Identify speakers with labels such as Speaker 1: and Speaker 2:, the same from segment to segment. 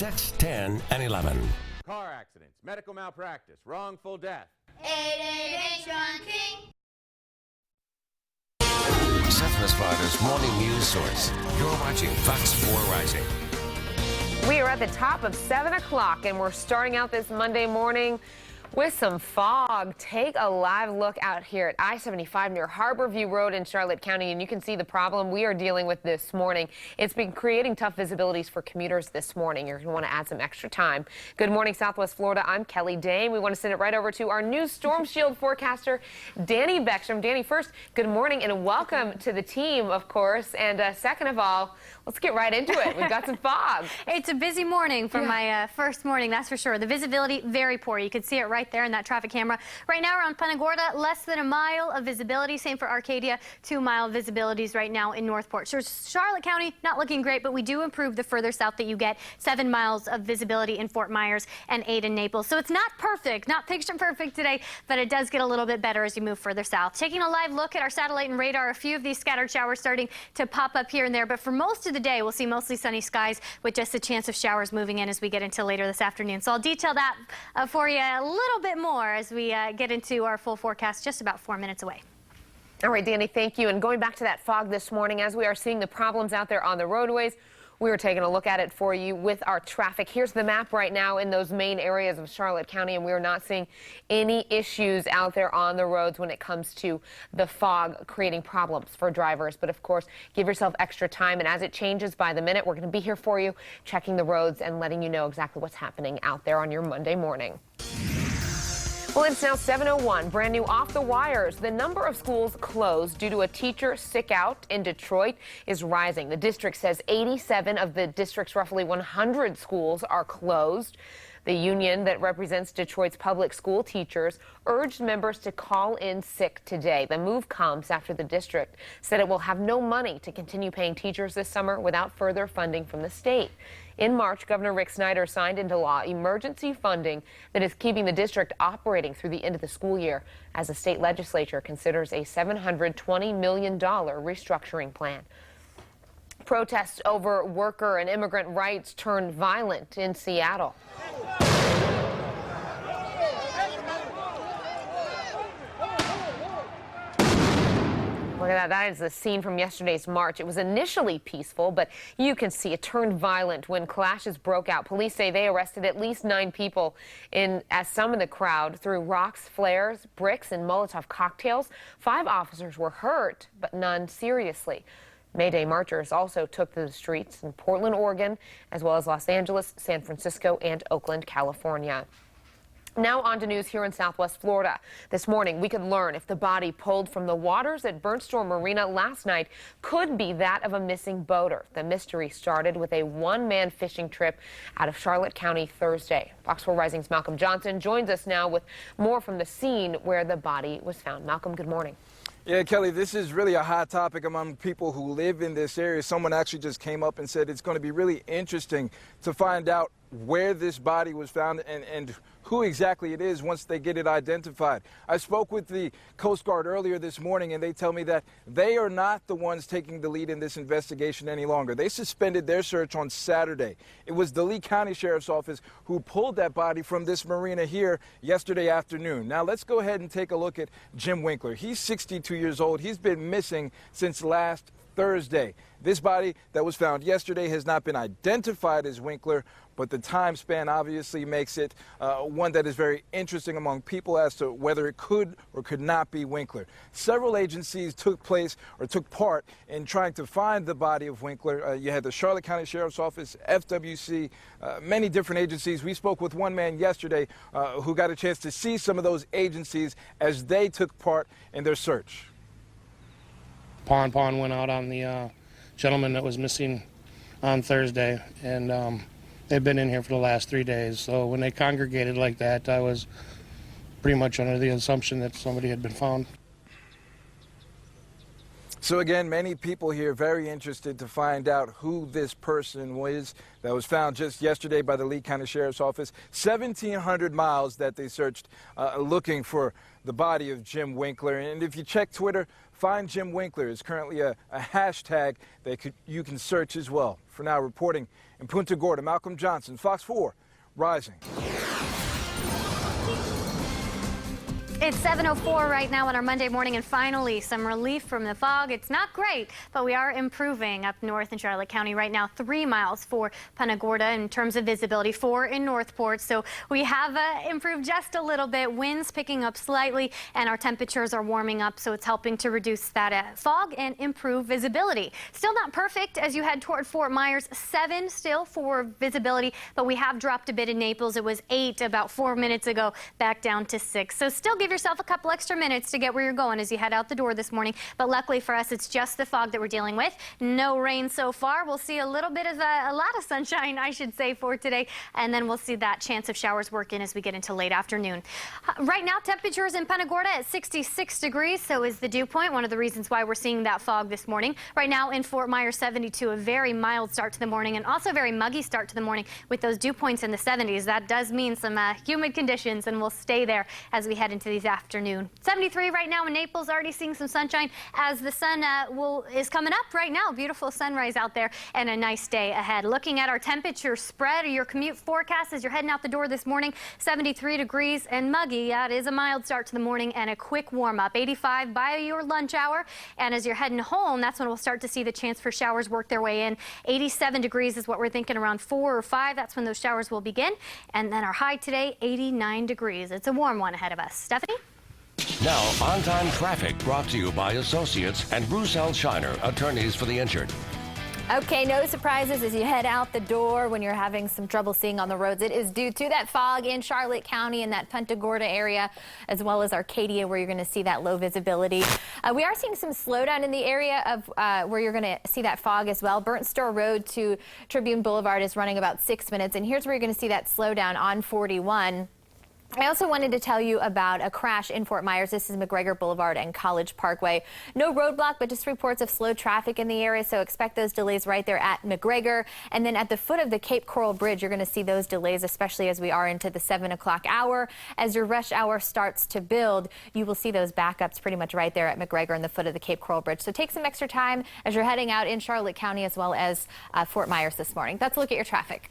Speaker 1: 6, 10, and 11.
Speaker 2: Car accidents, medical malpractice, wrongful death.
Speaker 3: 888
Speaker 1: Southwest Florida's morning news source. You're watching Fox 4 Rising.
Speaker 4: We are at the top of 7 o'clock, and we're starting out this Monday morning with some fog. Take a live look out here at I-75 near Harborview Road in Charlotte County, and you can see the problem we are dealing with this morning. It's been creating tough visibilities for commuters this morning. You're going to want to add some extra time. Good morning, Southwest Florida. I'm Kelly Dane. We want to send it right over to our new Storm Shield forecaster, Danny Beckstrom. Danny, first, good morning and welcome to the team, of course. And second of all, let's get right into it. We've got some fog.
Speaker 5: It's a busy morning for my first morning, that's for sure. The visibility, very poor. You can see it right there in that traffic camera. Right now around Punta Gorda, less than a mile of visibility. Same for Arcadia, 2-mile visibilities right now in Northport. So Charlotte County, not looking great, but we do improve the further south that you get. 7 miles of visibility in Fort Myers and 8 in Naples. So it's not perfect, not picture perfect today, but it does get a little bit better as you move further south. Taking a live look at our satellite and radar, a few of these scattered showers starting to pop up here and there, but for most of the day, we'll see mostly sunny skies with just a chance of showers moving in as we get into later this afternoon. So I'll detail that for you a little bit more as we get into our full forecast just about 4 minutes away.
Speaker 4: All right, Danny, thank you. And going back to that fog this morning, as we are seeing the problems out there on the roadways, we are taking a look at it for you with our traffic. Here's the map right now in those main areas of Charlotte County, and we are not seeing any issues out there on the roads when it comes to the fog creating problems for drivers. But of course, give yourself extra time, and as it changes by the minute, we're going to be here for you, checking the roads and letting you know exactly what's happening out there on your Monday morning. Well, it's now 7:01, brand new off the wires. The number of schools closed due to a teacher sick out in Detroit is rising. The district says 87 of the district's roughly 100 schools are closed. The union that represents Detroit's public school teachers urged members to call in sick today. The move comes after the district said it will have no money to continue paying teachers this summer without further funding from the state. In March, Governor Rick Snyder signed into law emergency funding that is keeping the district operating through the end of the school year as the state legislature considers a $720 million restructuring plan. Protests over worker and immigrant rights turned violent in Seattle. Look at that. That is the scene from yesterday's march. It was initially peaceful, but you can see it turned violent when clashes broke out. Police say they arrested at least 9 people as some of the crowd threw rocks, flares, bricks, and Molotov cocktails. 5 officers were hurt, but none seriously. May Day marchers also took to the streets in Portland, Oregon, as well as Los Angeles, San Francisco, and Oakland, California. Now on to news here in Southwest Florida. This morning, we could learn if the body pulled from the waters at Burnt Store Marina last night could be that of a missing boater. The mystery started with a one-man fishing trip out of Charlotte County Thursday. Fox 4 Rising's Malcolm Johnson joins us now with more from the scene where the body was found. Malcolm, good morning.
Speaker 6: Yeah, Kelly, this is really a hot topic among people who live in this area. Someone actually just came up and said it's going to be really interesting to find out where this body was found and who exactly it is once they get it identified. I spoke with the Coast Guard earlier this morning, and they tell me that they are not the ones taking the lead in this investigation any longer. They suspended their search on Saturday. It was the Lee County Sheriff's Office who pulled that body from this marina here yesterday afternoon. Now, let's go ahead and take a look at Jim Winkler. He's 62 years old. He's been missing since last Thursday. This body that was found yesterday has not been identified as Winkler, but the time span obviously makes it one that is very interesting among people as to whether it could or could not be Winkler. Several agencies took part in trying to find the body of Winkler. You had the Charlotte County Sheriff's Office, FWC, many different agencies. We spoke with one man yesterday who got a chance to see some of those agencies as they took part in their search.
Speaker 7: Pond went out on the gentleman that was missing on Thursday, and they've been in here for the last 3 days. So when they congregated like that, I was pretty much under the assumption that somebody had been found.
Speaker 6: So again, many people here very interested to find out who this person was that was found just yesterday by the Lee County Sheriff's Office. 1,700 miles that they searched looking for the body of Jim Winkler. And if you check Twitter, Find Jim Winkler is currently a hashtag that you can search as well. For now, reporting in Punta Gorda, Malcolm Johnson, Fox 4, Rising.
Speaker 5: It's 7:04 right now on our Monday morning, and finally some relief from the fog. It's not great, but we are improving up north in Charlotte County right now. 3 miles for Punta Gorda in terms of visibility, 4 in Northport. So we have improved just a little bit. Winds picking up slightly, and our temperatures are warming up, so it's helping to reduce that fog and improve visibility. Still not perfect as you head toward Fort Myers. 7 still for visibility, but we have dropped a bit in Naples. It was 8 about 4 minutes ago, back down to 6. So still give yourself a couple extra minutes to get where you're going as you head out the door this morning. But luckily for us, it's just the fog that we're dealing with. No rain so far. We'll see a little bit of a lot of sunshine, I should say, for today. And then we'll see that chance of showers work in as we get into late afternoon. Right now, temperatures in Punta Gorda at 66 degrees. So is the dew point. One of the reasons why we're seeing that fog this morning. Right now in Fort Myers, 72, a very mild start to the morning, and also a very muggy start to the morning with those dew points in the 70s. That does mean some humid conditions, and we'll stay there as we head into these afternoon. 73 right now in Naples, already seeing some sunshine as the sun is coming up right now. Beautiful sunrise out there and a nice day ahead. Looking at our temperature spread, your commute forecast as you're heading out the door this morning, 73 degrees and muggy. Yeah, it is a mild start to the morning and a quick warm up. 85 by your lunch hour, and as you're heading home, that's when we'll start to see the chance for showers work their way in. 87 degrees is what we're thinking, around 4 or 5. That's when those showers will begin. And then our high today, 89 degrees. It's a warm one ahead of us. Stephanie?
Speaker 1: Now, on-time traffic brought to you by Associates and Bruce L. Shiner, attorneys for the injured.
Speaker 3: Okay, no surprises as you head out the door when you're having some trouble seeing on the roads. It is due to that fog in Charlotte County and that Punta Gorda area, as well as Arcadia, where you're going to see that low visibility. We are seeing some slowdown in the area of where you're going to see that fog as well. Burnt Store Road to Tribune Boulevard is running about 6 minutes, and here's where you're going to see that slowdown on 41. I also wanted to tell you about a crash in Fort Myers. This is McGregor Boulevard and College Parkway. No roadblock, but just reports of slow traffic in the area, so expect those delays right there at McGregor. And then at the foot of the Cape Coral Bridge, you're going to see those delays, especially as we are into the 7 o'clock hour. As your rush hour starts to build, you will see those backups pretty much right there at McGregor and the foot of the Cape Coral Bridge. So take some extra time as you're heading out in Charlotte County as well as Fort Myers this morning. That's a look at your traffic.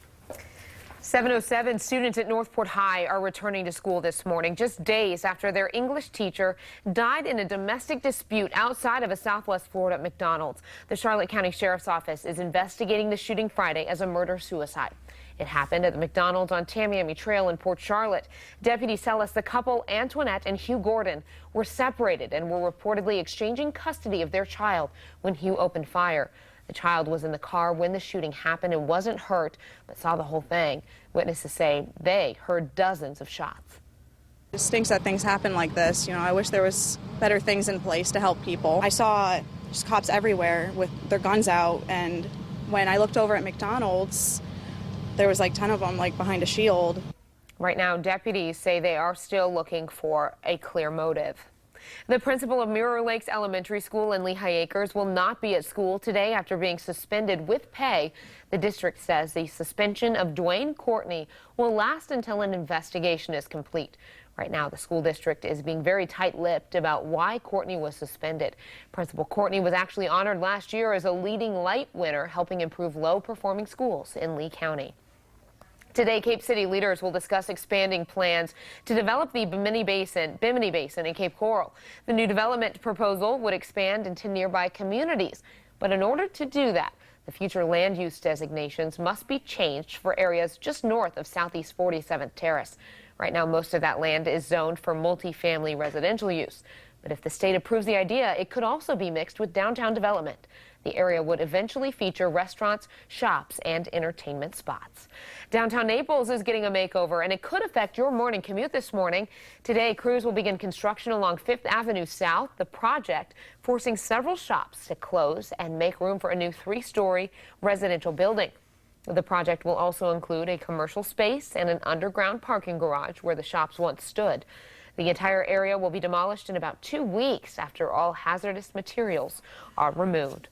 Speaker 4: 7:07, students at Northport High are returning to school this morning, just days after their English teacher died in a domestic dispute outside of a Southwest Florida McDonald's. The Charlotte County Sheriff's Office is investigating the shooting Friday as a murder-suicide. It happened at the McDonald's on Tamiami Trail in Port Charlotte. Deputies tell us the couple, Antoinette and Hugh Gordon, were separated and were reportedly exchanging custody of their child when Hugh opened fire. The child was in the car when the shooting happened and wasn't hurt, but saw the whole thing. Witnesses say they heard dozens of shots.
Speaker 8: It stinks that things happen like this. You know, I wish there was better things in place to help people. I saw just cops everywhere with their guns out, and when I looked over at McDonald's, there was like 10 of them like behind a shield.
Speaker 4: Right now, deputies say they are still looking for a clear motive. The principal of Mirror Lakes Elementary School in Lehigh Acres will not be at school today after being suspended with pay. The district says the suspension of Dwayne Courtney will last until an investigation is complete. Right now, the school district is being very tight-lipped about why Courtney was suspended. Principal Courtney was actually honored last year as a leading light winner, helping improve low-performing schools in Lee County. Today, Cape City leaders will discuss expanding plans to develop the Bimini Basin in Cape Coral. The new development proposal would expand into nearby communities. But in order to do that, the future land use designations must be changed for areas just north of Southeast 47th Terrace. Right now, most of that land is zoned for multifamily residential use. But if the state approves the idea, it could also be mixed with downtown development. The area would eventually feature restaurants, shops, and entertainment spots. Downtown Naples is getting a makeover, and it could affect your morning commute this morning. Today, crews will begin construction along 5th Avenue South. The project forcing several shops to close and make room for a new 3-story residential building. The project will also include a commercial space and an underground parking garage where the shops once stood. The entire area will be demolished in about 2 weeks after all hazardous materials are removed.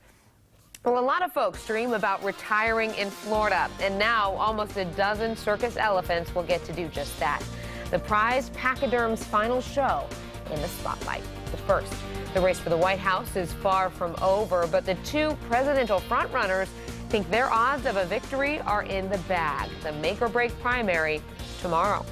Speaker 4: Well, a lot of folks dream about retiring in Florida, and now almost a dozen circus elephants will get to do just that. The prize Pachyderm's final show in the spotlight. But first, the race for the White House is far from over, but the two presidential frontrunners think their odds of a victory are in the bag. The make-or-break primary tomorrow.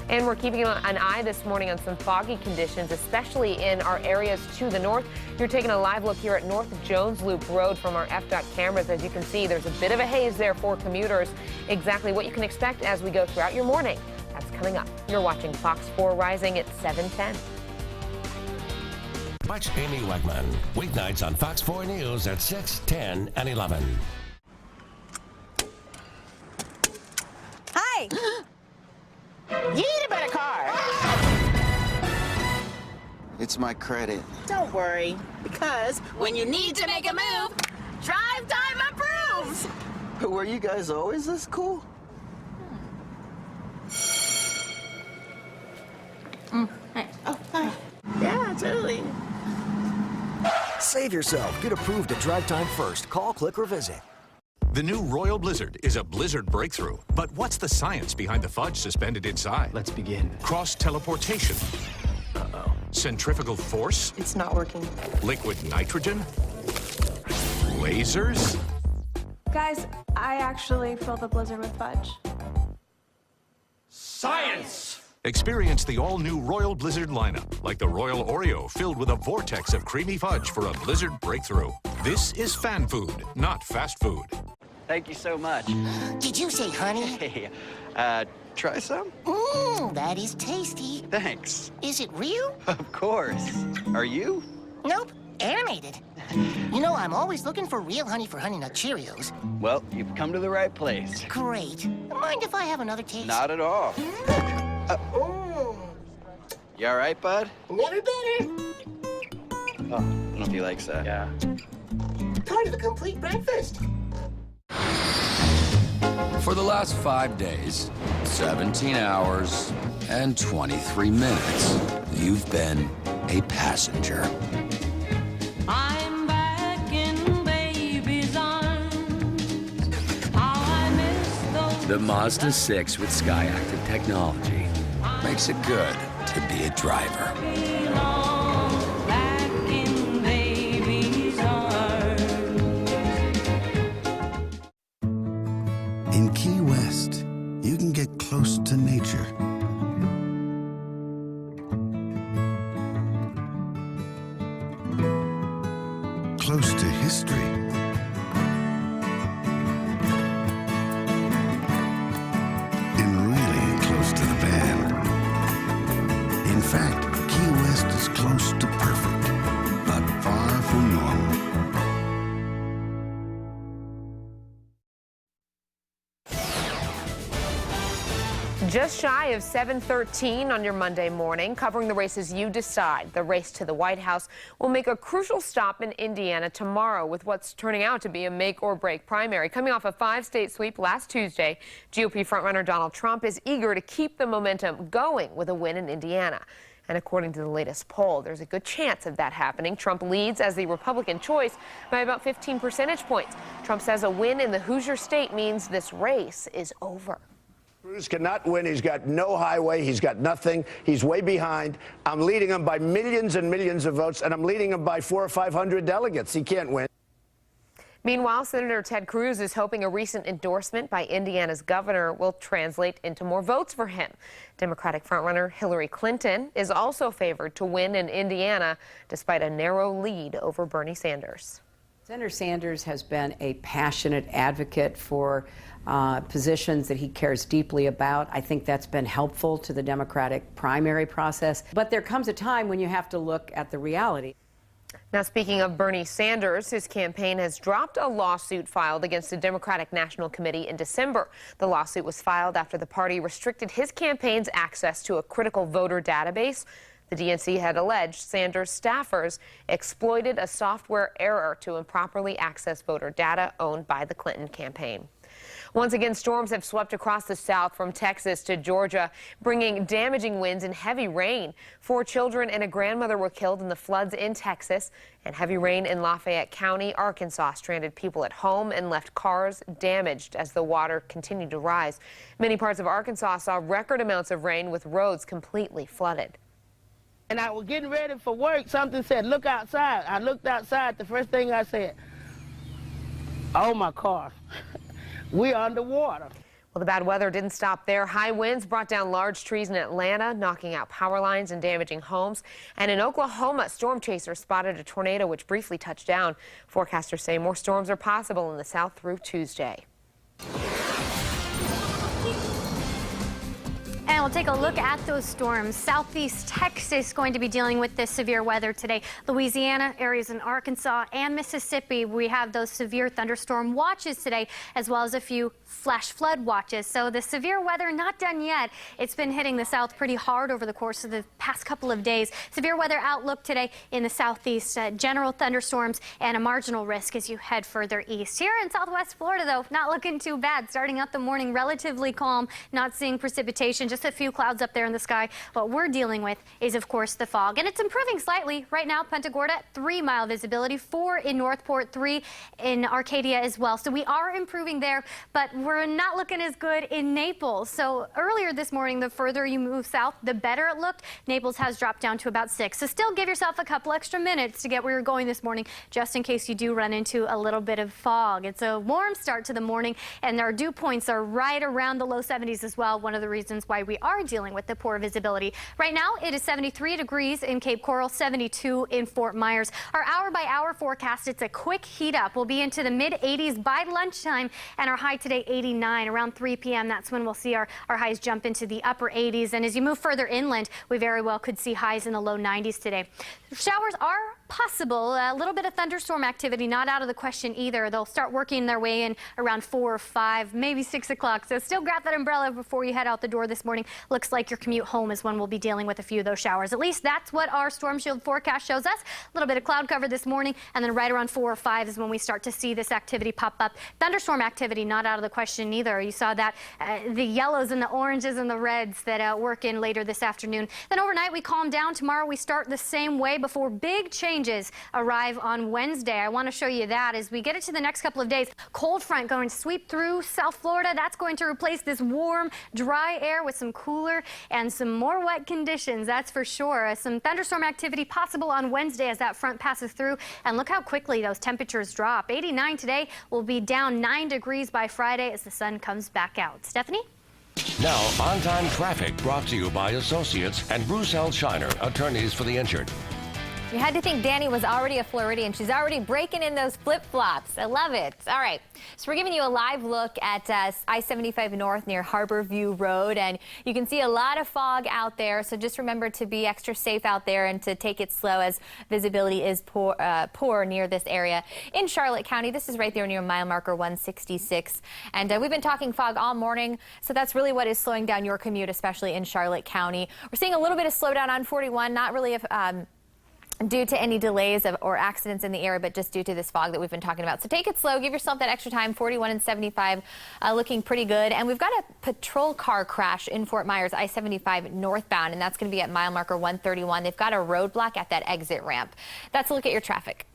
Speaker 4: And we're keeping an eye this morning on some foggy conditions, especially in our areas to the north. You're taking a live look here at North Jones Loop Road from our FDOT cameras. As you can see, there's a bit of a haze there for commuters. Exactly what you can expect as we go throughout your morning. That's coming up. You're watching Fox 4 Rising at 7:10.
Speaker 1: Watch Amy Wegman weeknights on Fox 4 News at 6, 10, and 11.
Speaker 9: Hi. You need a better car.
Speaker 10: It's my credit.
Speaker 9: Don't worry, because when you need to make a move, Drive Time approves.
Speaker 10: Were you guys always this cool?
Speaker 9: Hey. Oh, hi. Yeah, totally.
Speaker 11: Save yourself. Get approved at Drive Time first. Call, click, or visit.
Speaker 12: The new Royal Blizzard is a blizzard breakthrough. But what's the science behind the fudge suspended inside?
Speaker 10: Let's begin.
Speaker 12: Cross-teleportation.
Speaker 10: Uh-oh.
Speaker 12: Centrifugal force?
Speaker 9: It's not working.
Speaker 12: Liquid nitrogen? Lasers?
Speaker 13: Guys, I actually fill the blizzard with fudge.
Speaker 12: Science! Experience the all-new Royal Blizzard lineup, like the Royal Oreo filled with a vortex of creamy fudge for a blizzard breakthrough. This is fan food, not fast food.
Speaker 10: Thank you so much.
Speaker 9: Did you say honey?
Speaker 10: Hey, try some?
Speaker 9: Mmm, that is tasty.
Speaker 10: Thanks.
Speaker 9: Is it real?
Speaker 10: Of course. Are you?
Speaker 9: Nope, animated. You know, I'm always looking for real honey for Honey Nut Cheerios.
Speaker 10: Well, you've come to the right place.
Speaker 9: Great. Mind if I have another taste?
Speaker 10: Not at all. You all right, bud?
Speaker 9: Never better.
Speaker 10: Oh, I don't know if he likes that. Yeah.
Speaker 9: Part of a complete breakfast.
Speaker 14: For the last 5 days, 17 hours, and 23 minutes, you've been a passenger.
Speaker 15: I'm back in baby's arms. How I miss those.
Speaker 14: The Mazda 6 with Skyactiv technology makes it good to be a driver.
Speaker 15: Back in baby's arms.
Speaker 16: In Key West, you can get close to nature. Close to history. And really close to the band. In fact, Key West is close to perfect, but far from normal.
Speaker 4: Just shy of 7:13 on your Monday morning, covering the races you decide. The race to the White House will make a crucial stop in Indiana tomorrow with what's turning out to be a make-or-break primary. Coming off a 5-state sweep last Tuesday, GOP frontrunner Donald Trump is eager to keep the momentum going with a win in Indiana. And according to the latest poll, there's a good chance of that happening. Trump leads as the Republican choice by about 15 percentage points. Trump says a win in the Hoosier state means this race is over.
Speaker 17: Cruz cannot win. He's got no highway. He's got nothing. He's way behind. I'm leading him by millions and millions of votes, and I'm leading him by 400 or 500 delegates. He can't win.
Speaker 4: Meanwhile, Senator Ted Cruz is hoping a recent endorsement by Indiana's governor will translate into more votes for him. Democratic frontrunner Hillary Clinton is also favored to win in Indiana despite a narrow lead over Bernie Sanders.
Speaker 18: Senator Sanders has been a passionate advocate for positions that he cares deeply about. I think that's been helpful to the Democratic primary process. But there comes a time when you have to look at the reality.
Speaker 4: Now, speaking of Bernie Sanders, his campaign has dropped a lawsuit filed against the Democratic National Committee in December. The lawsuit was filed after the party restricted his campaign's access to a critical voter database. The DNC had alleged Sanders staffers exploited a software error to improperly access voter data owned by the Clinton campaign. Once again, storms have swept across the South from Texas to Georgia, bringing damaging winds and heavy rain. 4 children and a grandmother were killed in the floods in Texas, and heavy rain in Lafayette County, Arkansas, stranded people at home and left cars damaged as the water continued to rise. Many parts of Arkansas saw record amounts of rain with roads completely flooded.
Speaker 19: And I was getting ready for work. Something said, look outside. I looked outside. The first thing I said, Oh, my car. We're underwater.
Speaker 4: Well, the bad weather didn't stop there. High winds brought down large trees in Atlanta, knocking out power lines and damaging homes. And in Oklahoma, storm chasers spotted a tornado which briefly touched down. Forecasters say more storms are possible in the south through Tuesday.
Speaker 5: And we'll take a look at those storms. Southeast Texas going to be dealing with this severe weather today. Louisiana, areas in Arkansas and Mississippi, we have those severe thunderstorm watches today, as well as a few flash flood watches. So the severe weather not done yet. It's been hitting the south pretty hard over the course of the past couple of days. Severe weather outlook today in the southeast. General thunderstorms and a marginal risk as you head further east. Here in southwest Florida, though, not looking too bad. Starting out the morning relatively calm, not seeing precipitation, just a few clouds up there in the sky. What we're dealing with is, of course, the fog, and it's improving slightly. Right now, Punta Gorda, 3-mile visibility, 4 in Northport, 3 in Arcadia as well. So we are improving there, but we're not looking as good in Naples. So earlier this morning, the further you move south, the better it looked. Naples has dropped down to about 6. So still give yourself a couple extra minutes to get where you're going this morning, just in case you do run into a little bit of fog. It's a warm start to the morning, and our dew points are right around the low 70s as well. One of the reasons why we are dealing with the poor visibility. Right now, it is 73 degrees in Cape Coral, 72 in Fort Myers. Our hour-by-hour forecast, it's a quick heat up. We'll be into the mid-80s by lunchtime, and our high today, 89. Around 3 p.m., that's when we'll see our highs jump into the upper 80s. And as you move further inland, we very well could see highs in the low 90s today. Showers are possible. A little bit of thunderstorm activity not out of the question either. They'll start working their way in around 4 or 5, maybe 6 o'clock. So still grab that umbrella before you head out the door this morning. Looks like your commute home is when we'll be dealing with a few of those showers. At least that's what our Storm Shield forecast shows us. A little bit of cloud cover this morning, and then right around 4 or 5 is when we start to see this activity pop up. Thunderstorm activity not out of the question either. You saw that the yellows and the oranges and the reds that work in later this afternoon. Then overnight we calm down. Tomorrow we start the same way before big changes arrive on Wednesday. I want to show you that as we get into the next couple of days. Cold front going to sweep through South Florida. That's going to replace this warm, dry air with some cooler and some more wet conditions, that's for sure. Some thunderstorm activity possible on Wednesday as that front passes through. And look how quickly those temperatures drop. 89 today, will be down 9 degrees by Friday as the sun comes back out. Stephanie?
Speaker 1: Now, on-time traffic brought to you by Associates and Roussel Shiner, attorneys for the injured.
Speaker 3: You had to think Danny was already a Floridian. She's already breaking in those flip-flops. I love it. All right. So we're giving you a live look at I-75 North near Harbor View Road, and you can see a lot of fog out there. So just remember to be extra safe out there and to take it slow as visibility is poor near this area. In Charlotte County, this is right there near mile marker 166. And we've been talking fog all morning, so that's really what is slowing down your commute, especially in Charlotte County. We're seeing a little bit of slowdown on 41, not really due to any delays or accidents in the area, but just due to this fog that we've been talking about. So take it slow. Give yourself that extra time. 41 and 75 looking pretty good. And we've got a patrol car crash in Fort Myers, I-75 northbound, and that's going to be at mile marker 131. They've got a roadblock at that exit ramp. That's a look at your traffic.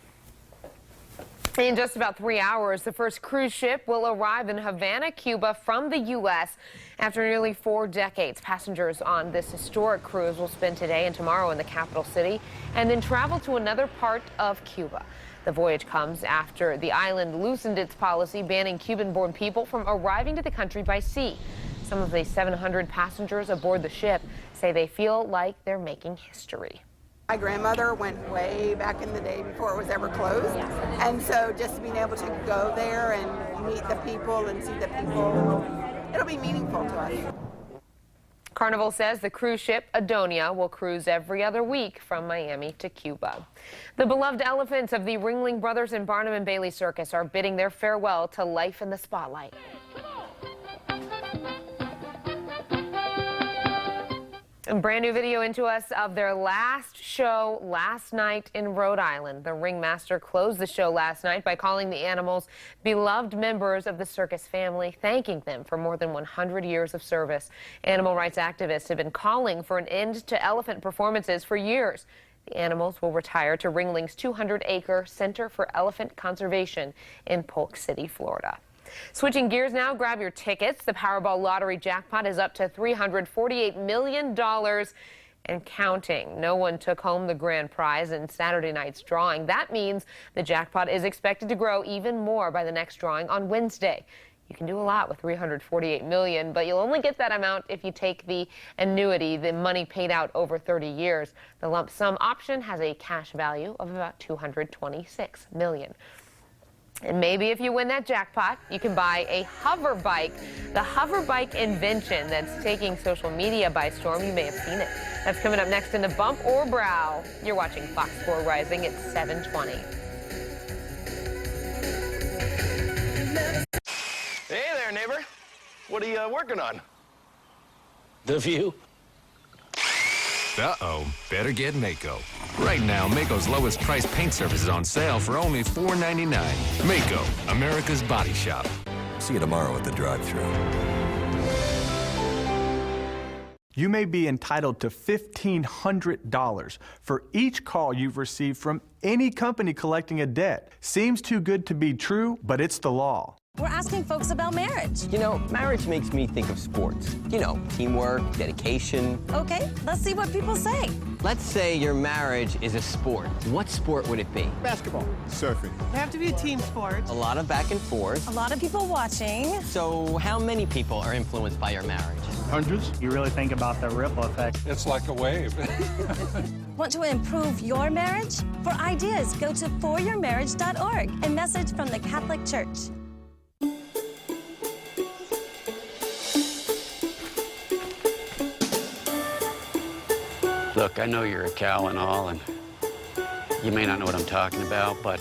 Speaker 4: In just about 3 hours, the first cruise ship will arrive in Havana, Cuba from the U.S. After nearly 4 decades, passengers on this historic cruise will spend today and tomorrow in the capital city and then travel to another part of Cuba. The voyage comes after the island loosened its policy banning Cuban-born people from arriving to the country by sea. Some of the 700 passengers aboard the ship say they feel like they're making history.
Speaker 20: My grandmother went way back in the day before it was ever closed. And so just being able to go there and meet the people and see the people, it'll be meaningful to us.
Speaker 4: Carnival says the cruise ship Adonia will cruise every other week from Miami to Cuba. The beloved elephants of the Ringling Brothers and Barnum and Bailey Circus are bidding their farewell to life in the spotlight. A brand new video into us of their last show last night in Rhode Island. The ringmaster closed the show last night by calling the animals beloved members of the circus family, thanking them for more than 100 years of service. Animal rights activists have been calling for an end to elephant performances for years. The animals will retire to Ringling's 200-acre Center for Elephant Conservation in Polk City, Florida. Switching gears now, grab your tickets. The Powerball lottery jackpot is up to $348 million. and counting. No one took home the grand prize in Saturday night's drawing. That means the jackpot is expected to grow even more by the next drawing on Wednesday. You can do a lot with $348 million, but you'll only get that amount if you take the annuity, the money paid out over 30 years. The lump sum option has a cash value of about $226 million. And maybe if you win that jackpot, you can buy a hover bike. The hover bike invention that's taking social media by storm. You may have seen it. That's coming up next in the Bump or Brow. You're watching Fox 4 Rising at 7:20.
Speaker 21: Hey there, neighbor. What are you working on? The view.
Speaker 12: Uh-oh, better get Mako. Right now, Mako's lowest price paint surface is on sale for only $4.99. Mako, America's body shop.
Speaker 11: See you tomorrow at the drive-thru.
Speaker 22: You may be entitled to $1,500 for each call you've received from any company collecting a debt. Seems too good to be true, but it's the law.
Speaker 23: We're asking folks about marriage.
Speaker 24: You know, marriage makes me think of sports. You know, teamwork, dedication.
Speaker 23: Okay, let's see what people say.
Speaker 24: Let's say your marriage is a sport. What sport would it be?
Speaker 25: Basketball. Surfing.
Speaker 23: They have to be a team sport.
Speaker 24: A lot of back and forth.
Speaker 23: A lot of people watching.
Speaker 24: So how many people are influenced by your marriage?
Speaker 26: Hundreds. You really think about the ripple effect.
Speaker 27: It's like a wave.
Speaker 23: Want to improve your marriage? For ideas, go to foryourmarriage.org. A message from the Catholic Church.
Speaker 28: Look, I know you're a cow and all, and you may not know what I'm talking about, but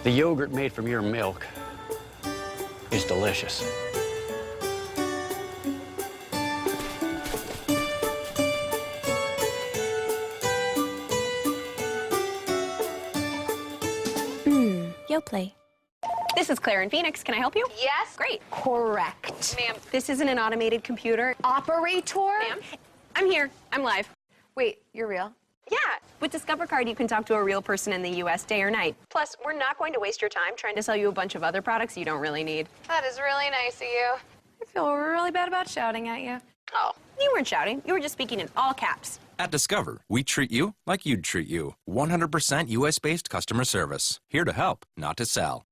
Speaker 28: the yogurt made from your milk is delicious.
Speaker 23: YoPlay.
Speaker 29: This is Claire in Phoenix. Can I help you?
Speaker 30: Yes.
Speaker 29: Great.
Speaker 30: Correct.
Speaker 29: Ma'am, this isn't an automated computer.
Speaker 30: Operator?
Speaker 29: Ma'am, I'm here. I'm live.
Speaker 30: Wait, you're real?
Speaker 29: Yeah. With Discover Card, you can talk to a real person in the U.S. day or night. Plus, we're not going to waste your time trying to sell you a bunch of other products you don't really need.
Speaker 30: That is really nice of you.
Speaker 29: I feel really bad about shouting at you. Oh, you weren't shouting. You were just speaking in all caps.
Speaker 31: At Discover, we treat you like you'd treat you. 100% U.S.-based customer service. Here to help, not to sell.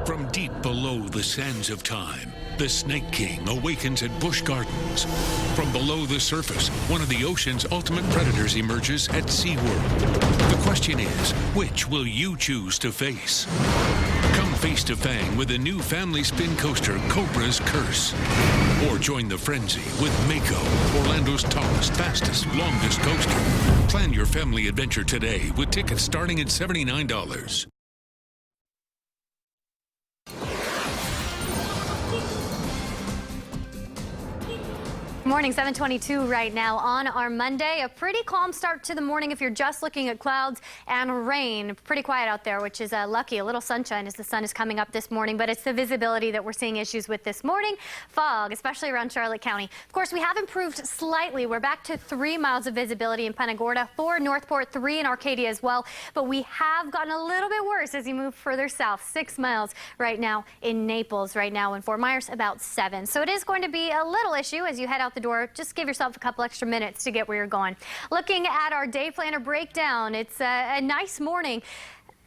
Speaker 32: From deep below the sands of time, the Snake King awakens at Busch Gardens. From below the surface, one of the ocean's ultimate predators emerges at SeaWorld. The question is, which will you choose to face? Come face to Fang with the new family spin coaster, Cobra's Curse. Or join the frenzy with Mako, Orlando's tallest, fastest, longest coaster. Plan your family adventure today with tickets starting at $79.
Speaker 5: Morning, 7:22 right now on our Monday. A pretty calm start to the morning if you're just looking at clouds and rain. Pretty quiet out there, which is lucky. A little sunshine as the sun is coming up this morning, but it's the visibility that we're seeing issues with this morning. Fog, especially around Charlotte County. Of course, we have improved slightly. We're back to 3 miles of visibility in Punta Gorda, 4 in Northport, 3 in Arcadia as well. But we have gotten a little bit worse as you move further south. 6 miles right now in Naples, right now in Fort Myers, about 7. So it is going to be a little issue as you head out the door. Just give yourself a couple extra minutes to get where you're going. Looking at our day planner breakdown, it's a nice morning.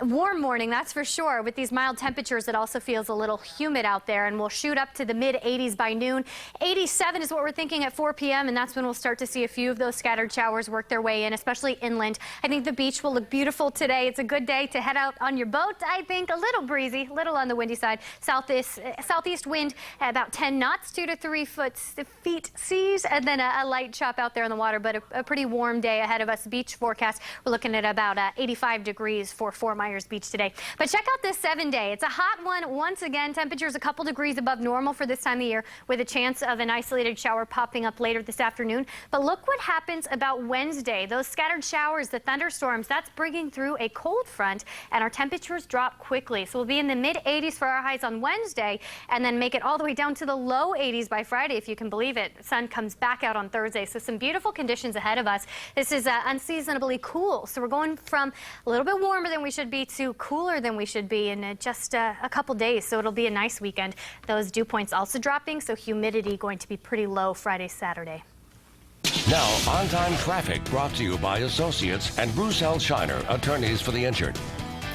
Speaker 5: Warm morning, that's for sure. With these mild temperatures, it also feels a little humid out there, and we'll shoot up to the mid-80s by noon. 87 is what we're thinking at 4 p.m., and that's when we'll start to see a few of those scattered showers work their way in, especially inland. I think the beach will look beautiful today. It's a good day to head out on your boat, I think. A little breezy, a little on the windy side. Southeast wind at about 10 knots, 2 to 3 feet seas, and then a light chop out there on the water, but a pretty warm day ahead of us. Beach forecast, we're looking at about 85 degrees for 4 Myers Beach today. But check out this 7-day. It's a hot one once again. Temperatures a couple degrees above normal for this time of year with a chance of an isolated shower popping up later this afternoon. But look what happens about Wednesday. Those scattered showers, the thunderstorms, that's bringing through a cold front, and our temperatures drop quickly. So we'll be in the mid-80s for our highs on Wednesday and then make it all the way down to the low 80s by Friday, if you can believe it. Sun comes back out on Thursday. So some beautiful conditions ahead of us. This is unseasonably cool. So we're going from a little bit warmer than we should be be too cooler than we should be in just a couple days, so it'll be a nice weekend. Those dew points also dropping, so humidity going to be pretty low Friday, Saturday.
Speaker 1: Now, on-time traffic brought to you by Associates and Roussel Shiner, attorneys for the injured.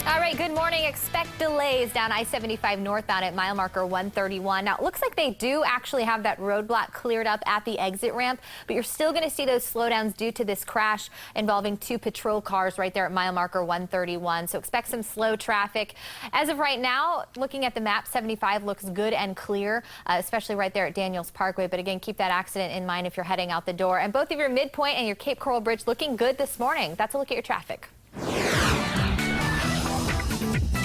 Speaker 3: All right, good morning. Expect delays down I-75 northbound at mile marker 131. Now, it looks like they do actually have that roadblock cleared up at the exit ramp, but you're still going to see those slowdowns due to this crash involving 2 patrol cars right there at mile marker 131. So expect some slow traffic. As of right now, looking at the map, 75 looks good and clear, especially right there at Daniels Parkway. But again, keep that accident in mind if you're heading out the door. And both of your Midpoint and your Cape Coral Bridge looking good this morning. That's a look at your traffic.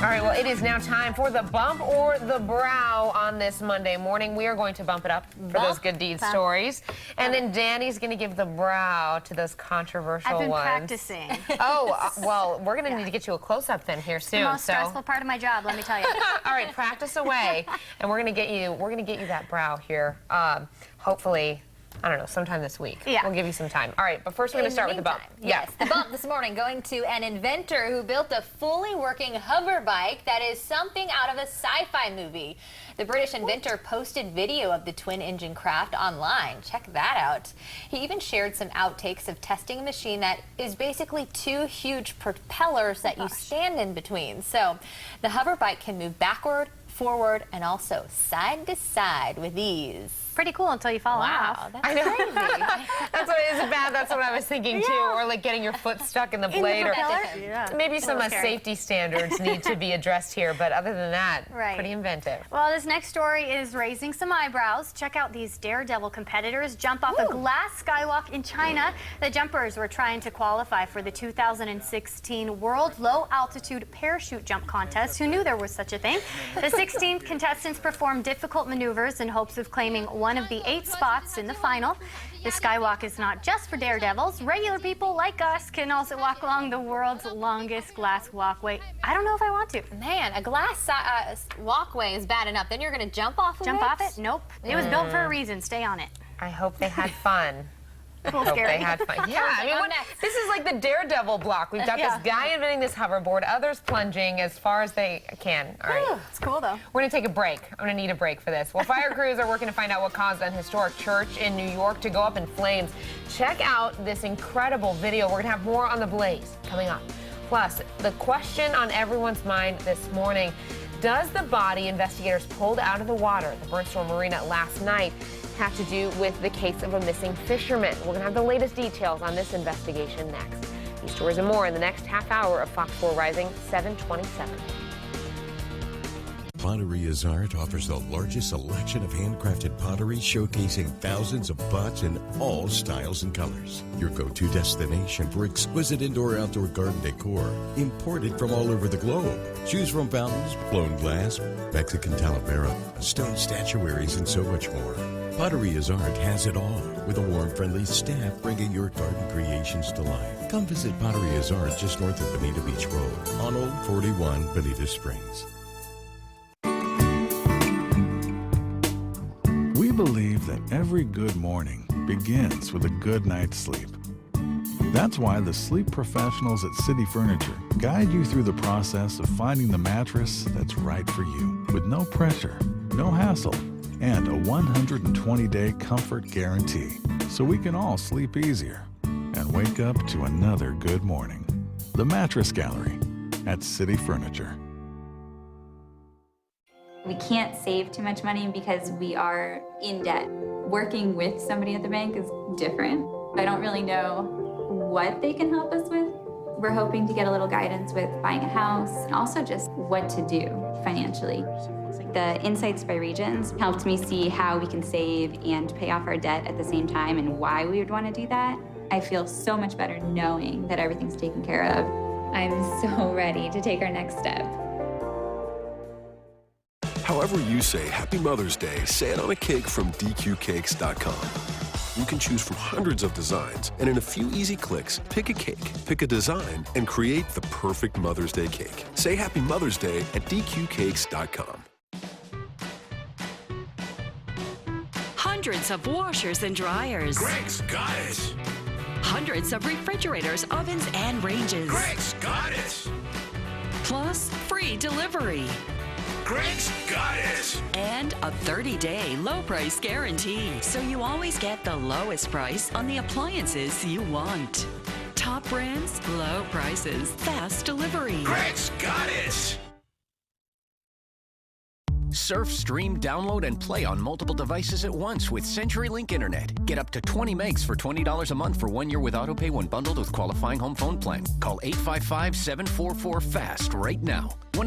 Speaker 4: All right, well, it is now time for the bump or the brow on this Monday morning. We are going to bump it up for those good deed stories. And then Danny's going to give the brow to those controversial ones.
Speaker 5: I've been practicing.
Speaker 4: Oh, well, we're going to need to get you a close-up then here soon.
Speaker 5: The most stressful part of my job, let me tell you.
Speaker 4: All right, practice away. And we're going to get you that brow here. Hopefully, I don't know, sometime this week.
Speaker 3: Yeah.
Speaker 4: We'll give you some time. All right, but first we're going to start with the bump.
Speaker 3: Yes, the bump this morning going to an inventor who built a fully working hover bike that is something out of a sci-fi movie. The British inventor posted video of the twin-engine craft online. Check that out. He even shared some outtakes of testing a machine that is basically 2 huge propellers that you stand in between. So the hover bike can move backward, forward, and also side to side with ease.
Speaker 5: Pretty cool until you fall off.
Speaker 3: That's crazy.
Speaker 4: That's what it is bad. That's what I was thinking too. Or like getting your foot stuck in the blade. Or maybe some safety standards need to be addressed here. But other than that, pretty inventive.
Speaker 5: Well, this next story is raising some eyebrows. Check out these daredevil competitors jump off a glass skywalk in China. The jumpers were trying to qualify for the 2016 World Low Altitude Parachute Jump Contest. Who knew there was such a thing? The 16 contestants performed difficult maneuvers in hopes of claiming one of the 8 spots in the final. The skywalk is not just for daredevils. Regular people like us can also walk along the world's longest glass walkway. I don't know if I want to.
Speaker 3: Man, a glass walkway is bad enough. Then you're going to jump off of it?
Speaker 5: Jump off it? Nope. It was built for a reason. Stay on it.
Speaker 4: I hope they had fun.
Speaker 5: Cool,
Speaker 4: Hope
Speaker 5: scary.
Speaker 4: they had fun. Yeah, I mean, this is like the daredevil block. We've got this guy inventing this hoverboard, others plunging as far as they can. All right.
Speaker 5: It's cool, though.
Speaker 4: We're going to take a break. I'm going to need a break for this. Well, fire crews are working to find out what caused an historic church in New York to go up in flames. Check out this incredible video. We're going to have more on the blaze coming up. Plus, the question on everyone's mind this morning, does the body investigators pulled out of the water at the Burnstone Marina last night have to do with the case of a missing fisherman? We're going to have the latest details on this investigation next. These stories and more in the next half hour of Fox 4 Rising 727.
Speaker 11: Pottery is Art offers the largest selection of handcrafted pottery, showcasing thousands of pots in all styles and colors. Your go-to destination for exquisite indoor-outdoor garden decor, imported from all over the globe. Choose from fountains, blown glass, Mexican talavera, stone statuaries, and so much more. Pottery is Art has it all, with a warm, friendly staff bringing your garden creations to life. Come visit Pottery is Art just north of Bonita Beach Road on Old 41 Bonita Springs.
Speaker 22: We believe that every good morning begins with a good night's sleep. That's why the sleep professionals at City Furniture guide you through the process of finding the mattress that's right for you, with no pressure, no hassle, and a 120-day comfort guarantee, so we can all sleep easier and wake up to another good morning. The Mattress Gallery at City Furniture.
Speaker 2: We can't save too much money because we are in debt. Working with somebody at the bank is different. I don't really know what they can help us with. We're hoping to get a little guidance with buying a house and also just what to do financially. The Insights by Regions helped me see how we can save and pay off our debt at the same time and why we would want to do that. I feel so much better knowing that everything's taken care of. I'm so ready to take our next step.
Speaker 6: However you say Happy Mother's Day, say it on a cake from DQCakes.com. You can choose from hundreds of designs, and in a few easy clicks, pick a cake, pick a design, and create the perfect Mother's Day cake. Say Happy Mother's Day at DQCakes.com.
Speaker 7: Hundreds of washers and dryers.
Speaker 21: Greg's got it.
Speaker 7: Hundreds of refrigerators, ovens, and ranges.
Speaker 21: Greg's got it.
Speaker 7: plus free delivery.
Speaker 21: Greg's got it!
Speaker 7: And a 30-day low price guarantee, so you always get the lowest price on the appliances you want. Top brands, low prices, fast delivery.
Speaker 21: Greg's got it!
Speaker 8: Surf, stream, download, and play on multiple devices at once with CenturyLink Internet. Get up to 20 megs for $20 a month for 1 year with autopay when bundled with qualifying home phone plan. Call 855-744-FAST right now. Want to